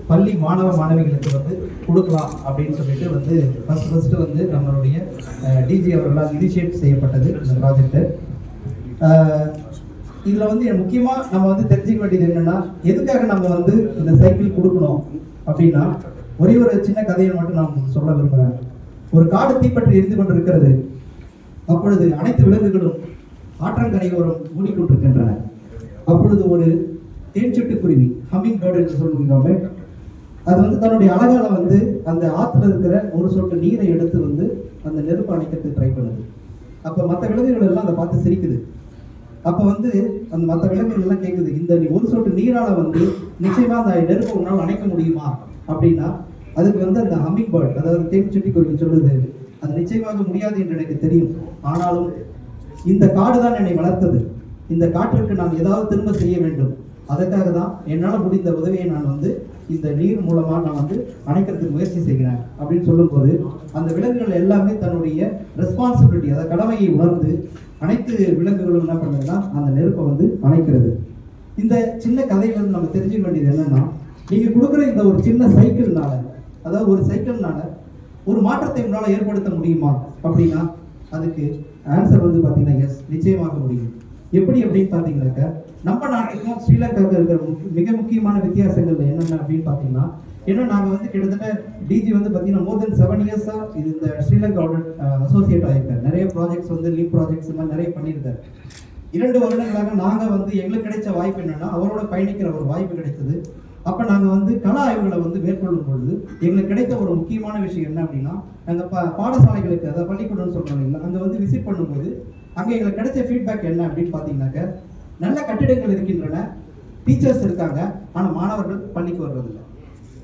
பள்ளி மாணவ மாணவிகளுக்கு கொடுக்கலாம் அப்படின்னு சொல்லிட்டு ஃபர்ஸ்ட் நம்மளுடைய டிஜி அவர்களால் இனிஷியேட் செய்யப்பட்டது இந்த ப்ராஜெக்ட். இதில் முக்கியமாக நம்ம தெரிஞ்சுக்க வேண்டியது என்னன்னா, எதுக்காக நம்ம இந்த சைக்கிள் கொடுக்கணும் அப்படின்னா, ஒரே ஒரு சின்ன கதையை மட்டும் நான் சொல்ல விரும்புகிறேன். ஒரு காடு தீப்பற்றி எரிந்து கொண்டிருக்கிறது. அப்பொழுது அனைத்து விலங்குகளும் ஆற்றங்கரையோரம் மூடிக்கொண்டிருக்கின்றன. அப்பொழுது ஒரு தேன்சிட்டுக்குருவி, ஹம்மிங் பேர்டு என்று சொல்லுவாங்க, அது தன்னுடைய அழகால அந்த ஆற்றுல இருக்கிற ஒரு சொட்டு நீரை எடுத்து அந்த நெருப்பு அணைக்கிறதுக்கு ட்ரை பண்ணுது. அப்போ மற்ற விலங்குகள் எல்லாம் அதை பார்த்து சிரிக்குது. அப்போ அந்த மற்ற விலங்குகள் எல்லாம் கேட்குது, இந்த ஒரு சொட்டு நீரால நிச்சயமா அந்த நெருப்பை உன்னால் அணைக்க முடியுமா அப்படின்னா, அதுக்கு அந்த ஹம்மிங் பேர்டு, அதாவது தேன்சிட்டுக்குருவி சொல்லுது, அது நிச்சயமாக முடியாது என்று எனக்கு தெரியும். ஆனாலும் இந்த காடு தான் என்னை வளர்த்தது. இந்த காற்றுக்கு நான் ஏதாவது திரும்ப செய்ய வேண்டும். அதுக்காக தான் என்னால் முடிந்த உதவியை நான் இந்த நீர் மூலமாக நான் அணைக்கிறதுக்கு முயற்சி செய்கிறேன் அப்படின்னு சொல்லும்போது, அந்த விலங்குகள் எல்லாமே தன்னுடைய ரெஸ்பான்சிபிலிட்டி, அதாவது கடமையை உணர்ந்து அனைத்து விலங்குகளும் என்ன பண்ணுதுன்னா அந்த நெருப்பை அணைக்கிறது. இந்த சின்ன கதையிலிருந்து நம்ம தெரிஞ்சுக்க வேண்டியது என்னன்னா, நீங்கள் கொடுக்குற இந்த ஒரு சின்ன சைக்கிள்னால, அதாவது ஒரு சைக்கிள்னால ஒரு மாற்றத்தை உங்களால் ஏற்படுத்த முடியுமா அப்படின்னா, அதுக்கு ஆன்சர் பார்த்தீங்கன்னா எஸ், நிச்சயமாக முடியும். எப்படி அப்படின்னு பார்த்தீங்கன்னாக்கா, நம்ம நாட்டுக்கும் ஸ்ரீலங்காவுக்கு இருக்கிற மிக முக்கியமான வித்தியாசங்கள் என்னென்ன அப்படின்னு பார்த்தீங்கன்னா, ஏன்னா நாங்கள் கிட்டத்தட்ட டிஜி பார்த்தீங்கன்னா மோர் தென் 7 இயர்ஸாக இது இந்த ஸ்ரீலங்காவோட அசோசியேட் ஆகியிருக்காரு. நிறைய ப்ராஜெக்ட்ஸ் லீப் ப்ராஜெக்ட்ஸ் இந்த மாதிரி நிறைய பண்ணியிருக்காரு. 2 வருடங்களாக நாங்கள் எங்களுக்கு கிடைச்ச வாய்ப்பு என்னென்னா, அவரோட பயணிக்கிற ஒரு வாய்ப்பு கிடைத்தது. அப்போ நாங்கள் கள ஆய்வுகளை மேற்கொள்ளும் பொழுது எங்களுக்கு கிடைத்த ஒரு முக்கியமான விஷயம் என்ன அப்படின்னா, நாங்கள் பாடசாலைகளுக்கு, அதாவது பள்ளிக்கூடம்னு சொல்கிறாங்க இல்லை, அங்கே விசிட் பண்ணும்போது அங்கே எங்களுக்கு கிடைச்ச ஃபீட்பேக் என்ன அப்படின்னு பார்த்தீங்கன்னாக்க, நல்ல கட்டிடங்கள் இருக்கின்றன, டீச்சர்ஸ் இருக்காங்க, ஆனால் மாணவர்கள் பள்ளிக்கு வர்றதில்லை.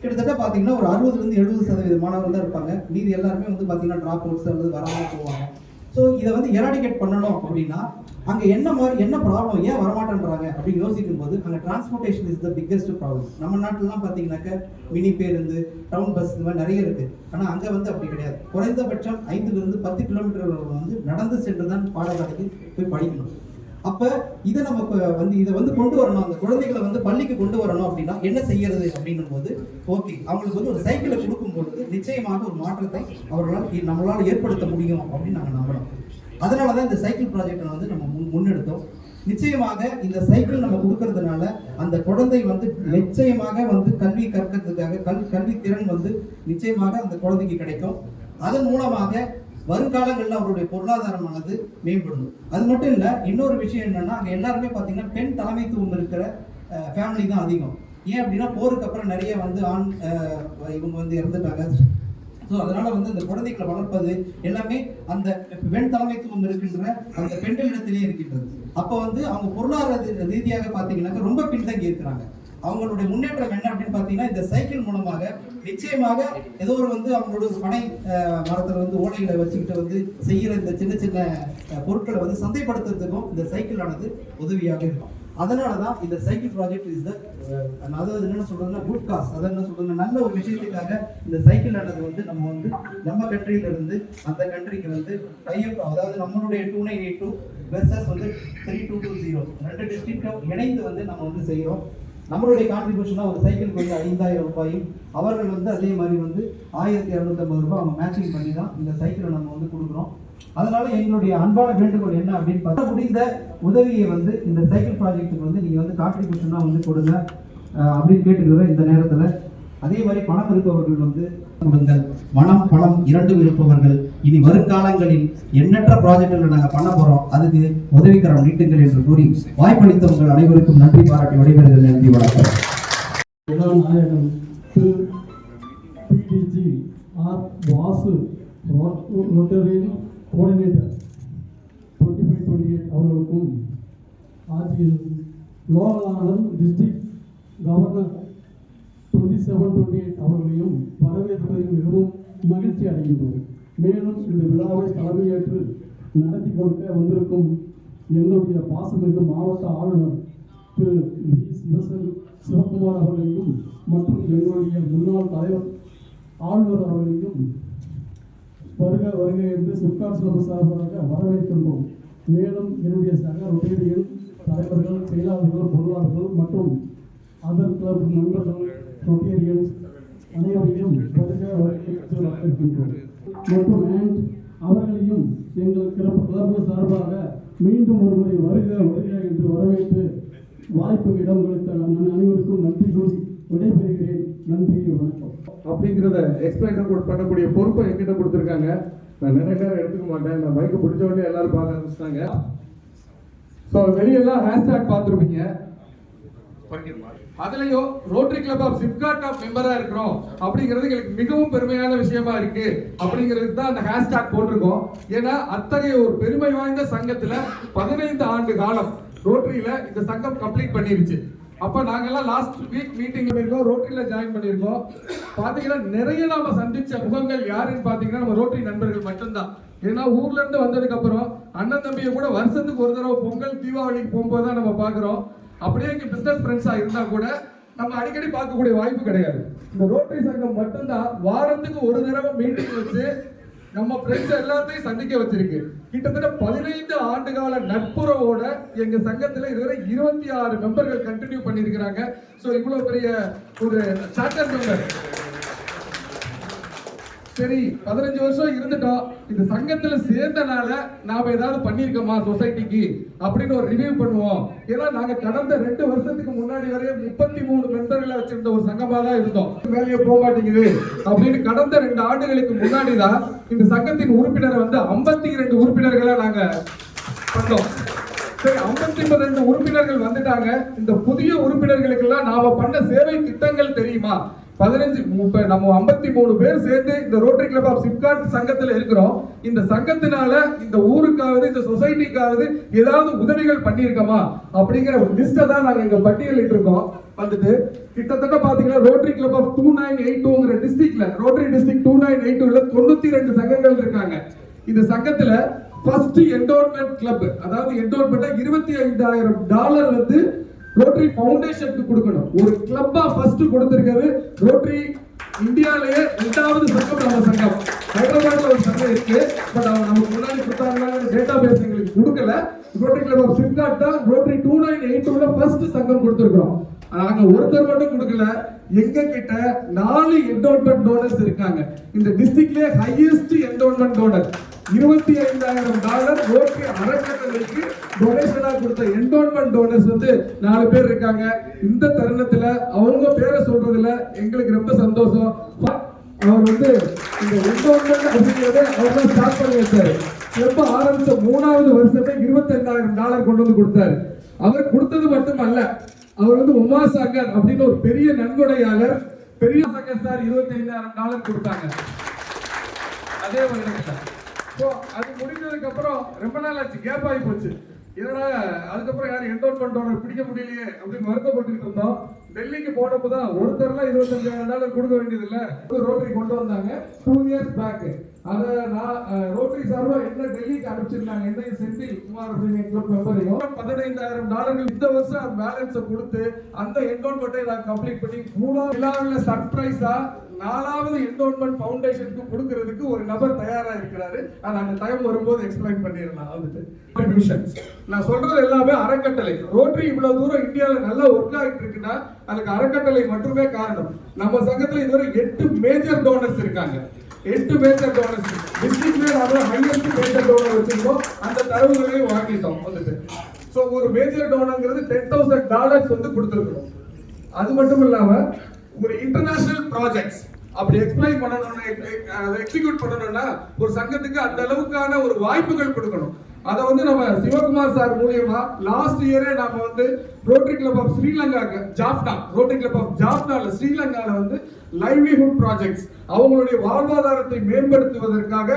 கிட்டத்தட்ட பார்த்தீங்கன்னா ஒரு 60-70% மாணவர்கள் தான் இருப்பாங்க. மீதி எல்லாருமே பார்த்தீங்கன்னா ட்ராப் அவுட்ஸ் அல்லது வராமல் போவாங்க. ஸோ இதை எராடிகேட் பண்ணணும் அப்படின்னா, அங்கே என்ன ப்ராப்ளம், ஏன் வரமாட்டேன்றாங்க அப்படின்னு யோசிக்கும் போது, அங்கே transportation is the biggest problem. நம்ம நாட்டிலலாம் பார்த்தீங்கன்னாக்க மினி பேருந்து, டவுன் பஸ் இந்த மாதிரி நிறைய இருக்குது. ஆனால் அங்கே அப்படி கிடையாது. குறைந்தபட்சம் 5-10 கிலோமீட்டர்கள் நடந்து சென்று தான் பாடசாலைக்கு போய் படிக்கணும். அப்போ இதை நம்ம இதை கொண்டு வரணும், அந்த குழந்தைகளை பள்ளிக்கு கொண்டு வரணும் அப்படின்னா என்ன செய்யறது அப்படின்னும் போது, ஓகே, அவங்களுக்கு ஒரு சைக்கிளை கொடுக்கும் பொழுது நிச்சயமாக ஒரு மாற்றத்தை நம்மளால் ஏற்படுத்த முடியும் அப்படின்னு நாங்கள் நம்புறோம். அதனால தான் இந்த சைக்கிள் ப்ராஜெக்டை நம்ம முன்னெடுத்தோம். நிச்சயமாக இந்த சைக்கிள் நம்ம கொடுக்கறதுனால அந்த குழந்தை நிச்சயமாக கல்வி கற்கிறதுக்காக கல்வி திறன் நிச்சயமாக அந்த குழந்தைக்கு கிடைக்கும். அதன் மூலமாக வருங்காலங்களில் அவருடைய பொருளாதாரமானது மேம்படும். அது மட்டும் இல்லை, இன்னொரு விஷயம் என்னன்னா, அங்கே எல்லாருமே பார்த்தீங்கன்னா பெண் தலைமைத்துவம் இருக்கிற ஃபேமிலி தான் அதிகம். ஏன் அப்படின்னா, போருக்கு அப்புறம் நிறைய ஆண் இவங்க இறந்துட்டாங்க. ஸோ அதனால இந்த குழந்தைகளை வளர்ப்பது எல்லாமே அந்த பெண் தலைமைத்துவம் இருக்கின்ற அந்த பெண்களிடத்திலே இருக்கின்றது. அப்போ அவங்க பொருளாதார ரீதியாக பார்த்தீங்கன்னாக்க ரொம்ப பின்தங்கி இருக்கிறாங்க. அவங்களுடைய முன்னேற்றம் என்ன அப்படின்னு பார்த்தீங்கன்னா, இந்த சைக்கிள் மூலமாக நிச்சயமாக ஏதோ ஒரு அவங்களோட பனை மரத்தில் ஓலைகளை வச்சுக்கிட்டு செய்கிற இந்த சின்ன சின்ன பொருட்களை சந்தைப்படுத்துறதுக்கும் இந்த சைக்கிள் ஆனது உதவியாக இருக்கும். அதனால தான் இந்த சைக்கிள் ப்ராஜெக்ட் இஸ் த, அதாவது என்ன சொல்றதுன்னா குட் காஸ், அதாவது என்ன சொல்றது, நல்ல ஒரு விஷயத்துக்காக இந்த சைக்கிள் ஆனது நம்ம கண்ட்ரியில இருந்து அந்த கண்ட்ரிக்கு டைப், அதாவது நம்மளுடைய 2982 வெர்சஸ் 3220 2 டிஸ்ட்ரிக்டும் இணைந்து நம்ம செய்கிறோம். நம்மளுடைய கான்ட்ரிபியூஷனாக ஒரு சைக்கிளுக்கு 5,000 ரூபாயும், அவர்கள் அதே மாதிரி 1,250 ரூபாய் அவங்க மேட்சிங் பண்ணி தான் இந்த சைக்கிளை நம்ம கொடுக்குறோம். அதனால எங்களுடைய அன்பான வேண்டுகோள் என்ன அப்படின்னு பார்த்தா முடிந்த உதவியை வந்து இந்த சைக்கிள் ப்ராஜெக்ட்டுக்கு வந்து நீங்கள் வந்து கான்ட்ரிபியூஷனாக வந்து கொடுங்க அப்படின்னு கேட்டுக்கிறோம் இந்த நேரத்தில். அதே மாதிரி பணம் இருப்பவர்கள் வந்து கொடுங்கள். பணம் இரண்டும் இருப்பவர்கள் இனி வருங்காலங்களில் எண்ணற்ற ப்ராஜெக்டுகளை நாங்கள் பண்ண போகிறோம், அதுக்கு உதவிக்கரம் நீட்டுங்கள் என்று கூறி வாய்ப்பளித்தவர்கள் அனைவருக்கும் நன்றி பாராட்டி விடைபெறுகிறேன். நன்றி, வணக்கம். PDG R. Vasu, Rotary Coordinator 2528 அவர்களுக்கும் ஆட்சியில் லோகநாதன் டிஸ்ட்ரிக்ட் கவர்னர் 2728 அவர்களையும் வரவேற்பதில் மிகவும் மகிழ்ச்சி அடைகின்றோம். மேலும் இந்த விழாவை தலைமையேற்று நடத்தி கொடுக்க வந்திருக்கும் எங்களுடைய பாசமிகு மாவட்ட ஆளுநர் திரு சிவகுமார் அவர்களையும் மற்றும் எங்களுடைய முன்னாள் தலைவர் ஆளுநர் அவர்களையும் வருக என்று சிப்காட் சிறப்பு சார்பாக வரவேற்கின்றோம். மேலும் என்னுடைய சக ரொட்டேரியன் தலைவர்கள், செயலாளர்கள், பொருளாளர்கள் மற்றும் அதர் கிளப் நண்பர்கள், ரொட்டேரியன்ஸ் அனைவரையும் வருக வரவேற்கின்றோம். மற்றும் அவர்களையும் எங்கள் கிளப்பு சார்பாக மீண்டும் ஒருமுறை வருக என்று வரவேற்று வாய்ப்பு இடங்களுக்கு அனைவருக்கும் நன்றி கூறி விடைபெறுகிறேன். நன்றி, வணக்கம். அப்படிங்கிறத எக்ஸ்பிளைன் பண்ணக்கூடிய பொறுப்பை என்கிட்ட கொடுத்துருக்காங்க. நான் நிறைய நேரம் எடுத்துக்க மாட்டேன். நான் பைக்கை பிடிச்ச உடனே எல்லாரும் பார்க்க ஆரம்பிச்சிட்டாங்க. ஸோ வெளியெல்லாம் ஹேஷ்டாக் பார்த்துருப்பீங்க. அதுலயும் Rotary club of SIPCOT of மெம்பரா இருக்கிறோம் அப்படிங்கிறது எங்களுக்கு மிகவும் பெருமையான விஷயமா இருக்கு. அப்படிங்கிறதுக்கு தான் அந்த ஹேஷ்டாக் போட்டிருக்கோம். ஏன்னா அத்தகைய ஒரு பெருமை வாய்ந்த சங்கத்துல 15 ஆண்டு காலம் ரோட்டரியில இந்த சங்கம் கம்ப்ளீட் பண்ணிருச்சு. அப்ப நாங்கெல்லாம் லாஸ்ட் வீக் மீட்டிங் பண்ணிருக்கோம், ரோட்டரியில ஜாயின் பண்ணிருக்கோம். பாத்தீங்கன்னா நிறைய நாம சந்திச்ச முகங்கள் யாருன்னு பாத்தீங்கன்னா நம்ம ரோட்டரி நண்பர்கள் மட்டும்தான். ஏன்னா ஊர்ல இருந்து வந்ததுக்கு அப்புறம் அண்ணன் தம்பியை கூட வருஷத்துக்கு ஒரு தடவை பொங்கல் தீபாவளிக்கு போகும்போது தான் நம்ம பாக்குறோம். அப்படியே இங்க பிசினஸ் ஃப்ரெண்ட்ஸா இருந்தா கூட நம்ம அடிக்கடி பார்க்கக்கூடிய வாய்ப்பு கிடையாது. இந்த ரோட்டரி சங்கம் மட்டும்தான் வாரத்துக்கு ஒரு தடவை மீட்டிங் வச்சு நம்ம ஃப்ரெண்ட்ஸ் எல்லாத்தையும் சந்திக்க வச்சிருக்கு. கிட்டத்தட்ட 15 ஆண்டு கால நட்புறவோட எங்க சங்கத்துல இதுவரை 26 மெம்பர்கள் கண்டினியூ பண்ணிருக்கிறாங்க. சோ இவ்வளவு பெரிய ஒரு சார்ட்டர் மெம்பர். சரி, 15 வருஷம் இருந்துட்டோம். இந்த சங்கத்துல சேர்ந்தனால நாம ஏதாவது பண்ணிருக்கோமா சொசைட்டிக்கு அப்படின்னு ஒரு ரிவ்யூ பண்ணுவோம். ஏன்னா நாங்க கடந்த 2 வருஷத்துக்கு முன்னாடி வரைய 33 மெம்பர்களை வச்சிருந்த ஒரு சங்கமா தான் இருந்தோம். வேலையை போக மாட்டேங்குது அப்படின்னு கடந்த 2 ஆண்டுகளுக்கு முன்னாடி தான் இந்த சங்கத்தின் உறுப்பினரை வந்து 52 உறுப்பினர்களை நாங்க பண்ணோம். சரி, 52 உறுப்பினர்கள் வந்துட்டாங்க. இந்த புதிய உறுப்பினர்களுக்கு எல்லாம் நாம பண்ண சேவை திட்டங்கள் தெரியுமா? 15 நம்ம 53 பேர் சேர்ந்து இந்த ரோட்டரி கிளப் ஆஃப் சிப்காட் சங்கத்துல இருக்கிறோம். இந்த சங்கத்தினால இந்த ஊருக்காவது இந்த சொசைட்டிக்காவது ஏதாவது உதவிகள் பண்ணியிருக்கோமா அப்படிங்கிற ஒரு லிஸ்ட தான் நாங்க இங்க பட்டியலிட்டு இருக்கோம். வந்துட்டு கிட்டத்தட்ட பாத்தீங்கன்னா ரோட்டரி கிளப் ஆஃப் 2982ங்கிற டிஸ்ட்ரிக்ட்ல ரோட்டரி டிஸ்ட்ரிக்ட் 2982ல 92 சங்கங்கள் இருக்காங்க. இந்த சங்கத்துல ஃபர்ஸ்ட் என்டோன்மெண்ட் கிளப், அதாவது என்டோன்மெண்ட் $25,000 வந்து ரோட்டரி ஃபவுண்டேஷனுக்கு கொடுக்கணும். ஒரு கிளப்பா ஃபர்ஸ்ட் கொடுத்திருக்கிறது ரோட்டரி இந்தியாலயே 2வது சங்கம் நம்ம சங்கம். ஹைதராபாத்ல ஒரு சங்கம் இருக்கு, பட் அவங்க நமக்கு முன்னாடி கொடுத்தாங்க டேட்டா பேஸ் எங்களுக்கு கொடுக்கல. ரோட்டரி கிளப் ஆஃப் சிப்காட் தான் ரோட்டரி 2982ல ஃபர்ஸ்ட் சங்கம் கொடுத்திருக்கிறோம். நாங்க ஒருத்தர் மட்டும் கொடுக்கல, எங்க கிட்ட 4 என்டோன்மெண்ட் டோனர்ஸ் இருக்காங்க. இந்த டிஸ்ட்ரிக்ட்லயே ஹையஸ்ட் என்டோன்மெண்ட் டோனர் $25,000 ரோட்டரி அறக்கட்டளைக்கு டொனேஷனா கொடுத்த என்டோன்மெண்ட் டோனர்ஸ் வந்து 4 பேர் இருக்காங்க. இந்த தருணத்துல அவங்க பேரை சொல்றதுல எங்களுக்கு ரொம்ப சந்தோஷம். அவர் வந்து இந்த என்டோன்மெண்ட் அப்படிங்கறத அவர் தான் ஸ்டார்ட் பண்ணி வச்சாரு. எப்ப ஆரம்பிச்ச 3வது வருஷமே $25,000 கொண்டு வந்து கொடுத்தாரு. அவர் கொடுத்தது மட்டுமல்ல, அவர் வந்து உமா சாகர் அப்படின்னு ஒரு பெரிய நன்கொடையாளர், பெரிய சாகர் சார் $25,000 கொடுத்தாங்க. அதே வருடத்துல அது முடிஞ்சதுக்கு அப்புறம் ரொம்ப நாள் ஆச்சு, கேப் ஆகி போச்சு. இதனால அதுக்கப்புறம் யாரும் என்டோன்மெண்ட் டோனர் பிடிக்க முடியலையே அப்படின்னு வருத்தப்பட்டு இருந்தோம். டெல்லிக்கு போனப்பதான் ஒருத்தர்லாம் $25,000 கொடுக்க வேண்டியது இல்ல, ரோட்டரி கொண்டு வந்தாங்க 2 இயர்ஸ் பேக். அத நான் ரோட்டரி சார்பா என்ன டெல்லிக்கு அனுப்பிச்சிருந்தாங்க, என்ன செந்தில் குமார் கிளப் மெம்பரையும் $15,000 இந்த வருஷம் பேலன்ஸை கொடுத்து அந்த என்டோன்மெண்ட்டை நான் கம்ப்ளீட் பண்ணி 3வது விழாவில் சர்ப்ரைஸா 4வது என்டோன்மெண்ட் ஃபவுண்டேஷனுக்கு கொடுக்கிறதுக்கு ஒரு நபர் தயாரா இருக்கிறாரு. அது அந்த டைம் வரும்போது எக்ஸ்பிளைன் பண்ணிடலாம். வந்துட்டு நான் சொல்றது எல்லாமே அறக்கட்டளை. ரோட்டரி இவ்வளவு தூரம் இந்தியாவில் நல்லா ஒர்க் ஆகிட்டு இருக்குன்னா அதுக்கு அறக்கட்டளை மட்டுமே காரணம். நம்ம சங்கத்துல இதுவரை 8 மேஜர் டோனர்ஸ் இருக்காங்க. 8 மேஜர் டோனர்ஸ் டிஸ்ட்ரிக்ட்ல நாம ஹையஸ்ட் மேஜர் டோனர் வச்சிருக்கோம். அந்த தரவுகளையும் வாங்கிட்டோம். வந்துட்டு சோ ஒரு மேஜர் டோனர்ங்கிறது $10,000 வந்து கொடுத்துருக்கோம். அது மட்டும் இல்லாம ஒரு இன்டர்நேஷனல் ப்ராஜெக்ட்ஸ் அப்படி எக்ஸ்பிளைன் பண்ணணும்னா எக்ஸிக்யூட் பண்ணணும்னா ஒரு சங்கத்துக்கு அந்த அளவுக்கான ஒரு வாய்ப்புகள் கொடுக்கணும். அதை வந்து நம்ம சிவகுமார் சார் மூலியமா லாஸ்ட் இயரே நாம வந்து ரோட்டரி கிளப் ஆஃப் ஸ்ரீலங்காக்கு ரோட்டரி கிளப் ஆஃப் ஜாஃப்னால ஸ்ரீலங்கால வந்து லைவ்லிஹுட் ப்ராஜெக்ட்ஸ் அவங்களுடைய வாழ்வாதாரத்தை மேம்படுத்துவதற்காக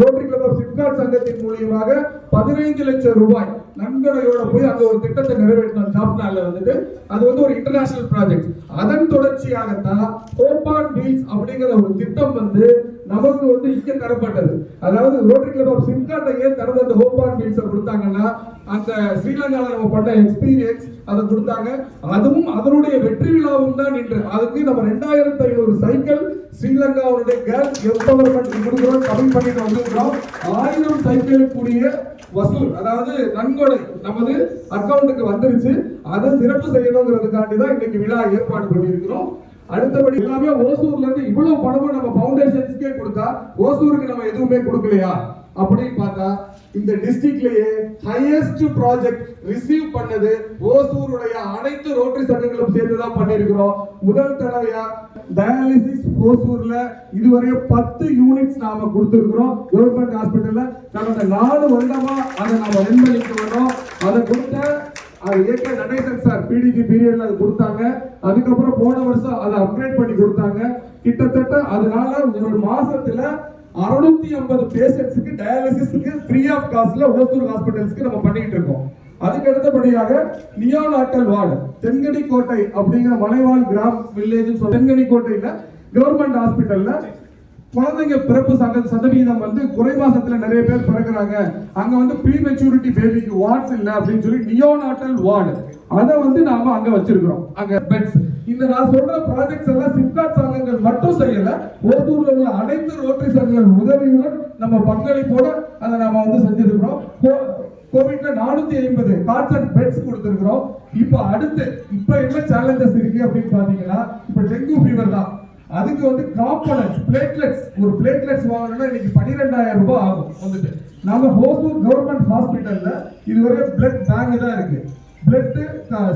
ரோட்டரி கிளப் ஆஃப் சிப்காட் சங்கத்தின் மூலியமாக 15 லட்சம் ரூபாய் நன்கொடையோட போய் அந்த ஒரு திட்டத்தை நிறைவேற்றணும். ஜாப்னால வந்துட்டு அது வந்து ஒரு இன்டர்நேஷனல் ப்ராஜெக்ட். அதன் தொடர்ச்சியாகத்தான் ஹோப் ஆன் வீல்ஸ் அப்படிங்கிற ஒரு திட்டம் வந்து நமக்கு வந்து இங்க தரப்பட்டது. அதாவது ரோட்டரி கிளப் ஆஃப் சிப்காட்டை ஏன் தரது அந்த ஹோப் ஆன் வீல்ஸ் கொடுத்தாங்கன்னா அந்த ஸ்ரீலங்கால நம்ம பண்ண எக்ஸ்பீரியன்ஸ் அதை கொடுத்தாங்க. அதுவும் அதனுடைய வெற்றி விழாவும் தான் நின்று அதுக்கு நம்ம 2500 சைக்கிள் ஸ்ரீலங்காவுடைய கேர்ள்ஸ் எம்பவர்மெண்ட் கொடுக்கிறோம். கம்மி பண்ணிட்டு வந்துருக்கிறோம். 1000 சைக்கிளுக்குரிய வசூல் அதாவது நன்கொடை நமது அக்கௌண்ட்டுக்கு வந்துருச்சு. அதை சிறப்பு செய்யணுங்கிறதுக்காண்டி தான் இன்னைக்கு விழா ஏற்பாடு பண்ணியிருக்கிறோம். அடுத்தபடி எல்லாமே ஓசூர்ல இருந்து இவ்வளவு பணமும் நம்ம ஃபவுண்டேஷன்ஸ்க்கே கொடுத்தா ஓசூருக்கு நம்ம எதுவுமே கொடுக்கலையா அப்படின்னு பார்த்தா இந்த டிஸ்ட்ரிக்ட்லயே ஹையஸ்ட் ப்ராஜெக்ட் ரிசீவ் பண்ணது ஓசூருடைய அனைத்து ரோட்டரி சங்கங்களும் சேர்ந்து தான் பண்ணியிருக்கிறோம். முதல் தடவையா டயாலிசிஸ் ஓசூர்ல இதுவரை 10 யூனிட்ஸ் நாம கொடுத்திருக்கிறோம். கவர்மெண்ட் ஹாஸ்பிட்டல்ல கடந்த 4 வருடமா அதை நாம ரன் பண்ணிட்டு வரோம். அதை கொடுத்த ஏகே நடேசன் சார் பிடிஜி பீரியட்ல அது கொடுத்தாங்க. அதுக்கப்புறம் போன வருஷம் அதை அப்கிரேட் பண்ணி கொடுத்தாங்க. கிட்டத்தட்ட அதனால ஒரு மாசத்துல 650 பேஷண்ட்ஸ்க்கு டயாலிசிஸ்க்கு ஃப்ரீ ஆஃப் காஸ்ட்ல ஓசூர் ஹாஸ்பிட்டல்ஸ்க்கு நம்ம பண்ணிட்டு இருக்கோம். அதுக்கு அடுத்தபடியாக நியோநாட்டல் வார்டு தென்கனி கோட்டை அப்படிங்கிற மலைவாழ் கிராம் வில்லேஜ் தென்கனி கோட்டையில கவர்மெண்ட் ஹாஸ்பிட்டல்ல குழந்தைங்க பிறப்பு சதவீதம் வந்து குறைமாசத்துல நிறைய பேர் பிறகுறாங்க. அங்க வந்து ப்ரீ மெச்சூரிட்டி பேபிக்கு வார்ட்ஸ் இல்ல அப்படின்னு சொல்லி நியோநாட்டல் வார்டு அதை வந்து நாம அங்க வச்சிருக்கிறோம். அங்க பெட்ஸ் இந்த நான் சொல்ற ப்ராஜெக்ட்ஸ் எல்லாம் சிப்காட் சங்கங்கள் மட்டும் செய்யல. ஓசூர்ல உள்ள அனைத்து ரோட்டரி சங்கங்கள் உதவியுடன் நம்ம பங்களிப்போட அதை நாம வந்து செஞ்சிருக்கிறோம். கோவிட்ல 450 கார்ட்ஸ் அண்ட் பெட்ஸ் கொடுத்திருக்கிறோம். இப்போ அடுத்து இப்போ என்ன சேலஞ்சஸ் இருக்கு அப்படின்னு பாத்தீங்கன்னா இப்போ டெங்கு ஃபீவர் தான். அதுக்கு வந்து காம்பனன்ட்ஸ் பிளேட்லெட்ஸ் ஒரு பிளேட்லெட்ஸ் வாங்கணும்னா இன்னைக்கு 12,000 ரூபாய் ஆகும். வந்துட்டு நம்ம ஹோசூர் கவர்மெண்ட் ஹாஸ்பிட்டல்ல இதுவரை பிளட் பேங்க் தான் இருக்கு. பிளட்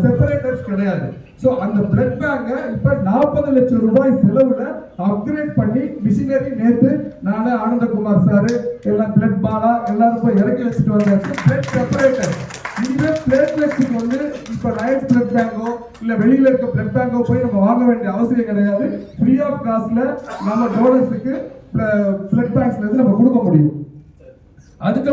செப்பரேட்டர்ஸ் கிடையாது. சோ அந்த பிளட் பேங்க இப்ப 40 லட்சம் ரூபாய் செலவுல அப்கிரேட் பண்ணி மிஷினரி நேத்து நானே ஆனந்தகுமார் சார் எல்லாம் பிளட் பாலா எல்லாரும் போய் இறக்கி வச்சுட்டு வந்தாச்சு. பிளட் செப்பரேட்டர் இந்த பிளேட்லெட்ஸ்க்கு வந்து இப்ப லயன்ஸ் பிளட் பேங்கோ இல்ல வெளியில இருக்க பிளட் பேங்கோ போய் நம்ம வாங்க வேண்டிய அவசியம் கிடையாது. ஃப்ரீ ஆஃப் காஸ்ட்ல நம்ம டோனர்ஸுக்கு பிளட் பேங்க்ஸ்ல இருந்து நம்ம கொடுக்க முடியும். அதுக்கு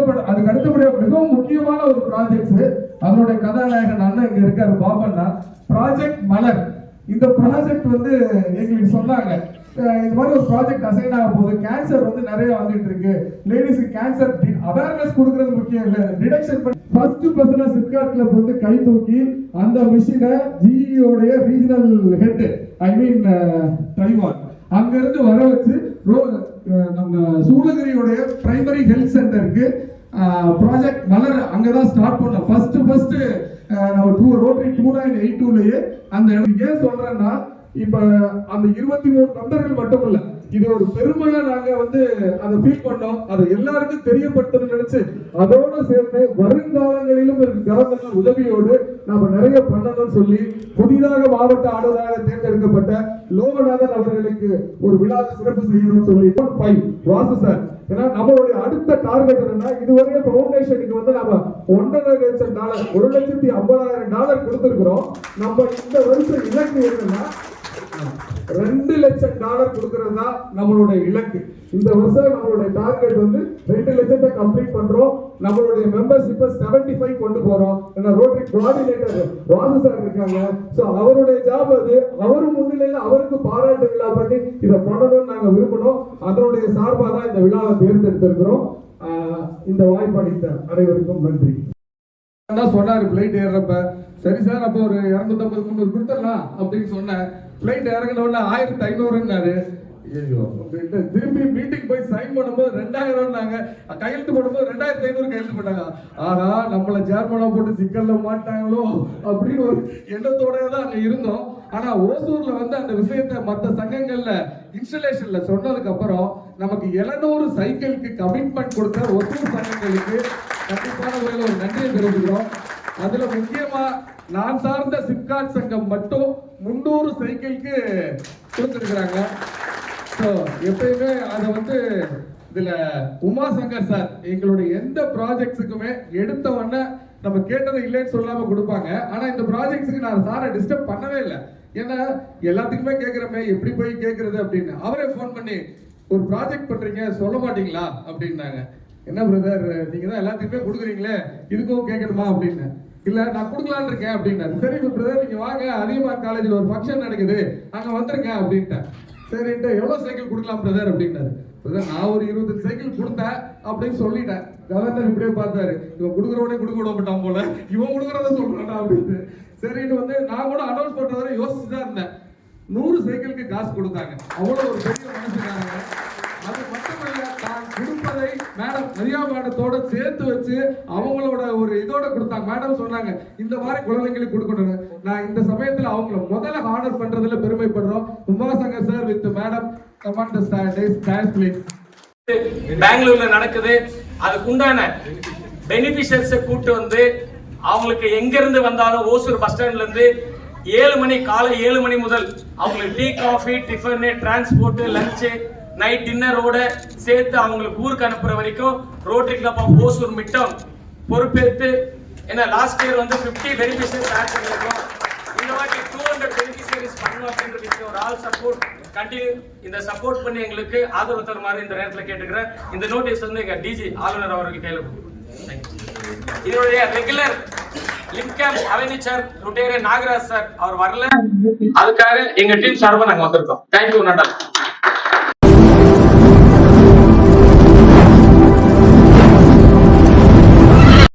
அடுத்தபடியாக மிகவும் முக்கியமான ஒரு ப்ராஜெக்ட் அதனுடைய கதாநாயகன் அண்ணன் இங்க இருக்காரு பாபண்ணா. ப்ராஜெக்ட் மலர். இந்த ப்ராஜெக்ட் வந்து எங்களுக்கு சொன்னாங்க இது மாதிரி ஒரு ப்ராஜெக்ட் அசைன் ஆக போகுது. கேன்சர் வந்து நிறைய வந்துட்டு இருக்கு. லேடிஸ்க்கு கேன்சர் அவேர்னஸ் கொடுக்கறது முக்கியம் இல்ல டிடெக்ஷன் பண்ணி ஃபர்ஸ்ட் பர்சனா சிப்காட் கிளப் வந்து கை தூக்கி அந்த மிஷினை ஜிஇஓடைய ரீஜனல் ஹெட் ஐ மீன் தைவான் அங்க இருந்து வர வச்சு நம்ம சூளகிரியுடைய பிரைமரி ஹெல்த் சென்டருக்கு ப்ராஜெக்ட் மலர் அங்கதான் ஸ்டார்ட் பண்ணோம். ஃபர்ஸ்ட் நம்ம ரோட்டரி 2982லயே அந்த ஏன் சொல்றேன்னா இப்ப அந்த 23 மெம்பர்கள் மட்டும் இல்ல இது ஒரு பெருமையா நாங்க வந்து அதை ஃபீல் பண்ணோம். அதை எல்லாருக்கும் தெரியப்படுத்தணும்னு நினைச்சு அதோட சேர்ந்து வருங்காலங்களிலும் கவர்மெண்ட் உதவியோடு நாம நிறைய பண்ணணும்னு சொல்லி புதிதாக மாவட்ட ஆளுநராக தேர்ந்தெடுக்கப்பட்ட லோகநாதன் அவர்களுக்கு ஒரு விழா சிறப்பு செய்யணும்னு சொல்லி 5 வாசு சார். ஏன்னா நம்மளுடைய அடுத்த டார்கெட் என்னன்னா இதுவரை ஃபவுண்டேஷனுக்கு வந்து நம்ம $1.5 லட்சம் $1,50,000 கொடுத்திருக்கிறோம். நம்ம இந்த வருஷம் இலக்கு என்னன்னா $2 லட்சம் கொடுக்கிறது தான் நம்மளுடைய இலக்கு. இந்த வருஷம் நம்மளுடைய டார்கெட் வந்து 2 லட்சத்தை கம்ப்ளீட் பண்றோம். நம்மளுடைய மெம்பர்ஷிப்பை 75 கொண்டு போறோம். ஏன்னா ரோட்டரி கோஆர்டினேட்டர் வாசு சார் இருக்காங்க. சோ அவருடைய ஜாப் அது. அவரு முன்னிலையில அவருக்கு பாராட்டு விழா பண்ணி இதை பண்ணணும்னு நாங்க விரும்பணும். அதனுடைய சார்பா தான் இந்த விழாவை தேர்ந்தெடுத்திருக்கிறோம். இந்த வாய்ப்பு அளித்த அனைவருக்கும் நன்றி. சொன்னாரு பிளைட் ஏறப்ப சரி சார் அப்போ ஒரு 250-300 கொடுத்துடலாம் அப்படின்னு சொன்னேன். பிளைட் இறங்கின உடனே 1500ன்னாரு. ஐயோ அப்படின்ட்டு திரும்பி மீட்டிங் போய் சைன் பண்ணும்போது 2000 கையெழுத்து போடும்போது 2500 கையெழுத்து போட்டாங்க. ஆனா நம்மள சேர்மனா போட்டு சிக்கல்ல மாட்டாங்களோ அப்படின்னு ஒரு எண்ணத்தோட தான் அங்க இருந்தோம். ஆனா ஓசூர்ல வந்து அந்த விஷயத்தை மற்ற சங்கங்கள்ல இன்ஸ்டலேஷன்ல சொன்னதுக்கு அப்புறம் நமக்கு 700 சைக்கிளுக்கு கமிட்மெண்ட் கொடுத்த ஒசூர் சங்கங்களுக்கு கண்டிப்பான முறையில் ஒரு நன்றியை தெரிவிக்கிறோம். அதுல முக்கியமா நான் சார்ந்த சிப்காட் சங்கம் மட்டும் 300 சைக்கிளுக்கு கொடுத்துருக்குறாங்க. ஸோ எப்பயுமே அதை வந்து இதுல உமா சங்கர் சார் எங்களுடைய எந்த ப்ராஜெக்ட்ஸுக்குமே எடுத்த உடனே நம்ம கேட்டது இல்லைன்னு சொல்லாம கொடுப்பாங்க. ஆனா இந்த ப்ராஜெக்ட்ஸுக்கு நான் சாரை டிஸ்டர்ப் பண்ணவே இல்லை. ஏன்னா எல்லாத்துக்குமே கேட்கிறோமே எப்படி போய் கேட்கறது அப்படின்னு. அவரே ஃபோன் பண்ணி ஒரு ப்ராஜெக்ட் பண்றீங்க சொல்ல மாட்டீங்களா அப்படின்னாங்க. என்ன பிரதர் நீங்க தான் எல்லாத்துக்குமே கொடுக்குறீங்களே இதுக்கும் கேட்கணுமா அப்படின்னு. இல்ல நான் கொடுக்கலான்னு இருக்கேன் அப்படின்னாரு. சரி பிரதர் நீங்க வாங்க, அதிகமார் காலேஜில் ஒரு ஃபங்க்ஷன் நடக்குது அங்க வந்துருங்க அப்படின்ட்டேன். சரின்ட்டு எவ்வளவு சைக்கிள் கொடுக்கலாம் பிரதர் அப்படின்னாரு. நான் ஒரு 25 சைக்கிள் கொடுத்தேன் அப்படின்னு சொல்லிட்டேன். கவர்னர் இப்படியே பார்த்தாரு, இவன் கொடுக்குறவனே கொடுக்க விட மாட்டான் போல, இவன் கொடுக்குறத சொல்றானா அப்படின்னு. சரின்னு வந்து நான் கூட அனௌன்ஸ் பண்ற வரை யோசிச்சு தான் இருந்தேன். 100 சைக்கிளுக்கு காசு கொடுத்தாங்க. அவ்வளவு ஒரு பெரிய மனசுக்காரங்க. அது மட்டுமல்ல, நான் கொடுப்பதை மேடம் மரியா மேடத்தோட சேர்த்து வச்சு அவங்களோட ஒரு இதோட கொடுத்தாங்க. மேடம் சொன்னாங்க இந்த மாதிரி குழந்தைங்களுக்கு கொடுக்கணும். நான் இந்த சமயத்துல அவங்கள முதல்ல ஆர்டர் பண்றதுல பெருமைப்படுறோம். Uma Shankar sir with madam command the stand please. பெங்களூர்ல நடக்குது. அதுக்குண்டான பெனிஃபிஷியர்ஸை கூட்டு வந்து அவங்களுக்கு எங்க இருந்து வந்தாலும் ஓசூர் பஸ் ஸ்டாண்ட்ல இருந்து 7 மணி காலை 7 மணி முதல் அவங்களுக்கு tea coffee tiffin transport lunch night டின்னரோட சேர்த்து அவங்களுக்கு ஊருக்கு அனுப்புற வரைக்கும் ரோட்டரி கிளப் ஆஃப் ஓசூர் மிட்டம் பொறுப்பேற்று ஏன்னா லாஸ்ட் இயர் வந்து 50 பெனிஃபிஷியர்ஸ் ஆட் பண்ணிருக்கோம். இந்த வாட்டி 200 பெனிஃபிஷியரிஸ் பண்ணணும் அப்படின்ற விஷயம் ஒரு ஆல் சப்போர்ட் கண்டினியூ இந்த சப்போர்ட் பண்ணி எங்களுக்கு ஆதரவு தருமாறு இந்த நேரத்தில் கேட்டுக்கிறேன். இந்த நோட்டீஸ் வந்து எங்க டிஜி ஆளுநர் அவர்கள் கையில் இதனுடைய ரெகுலர் லிம்கேம் அவெனிச்சர் ருட்டேரே நாகராஜ் சார் அவர் வரல. அதுக்காக எங்க டீம் சார்பா நாங்க வந்திருக்கோம். தேங்க்யூ நண்டா.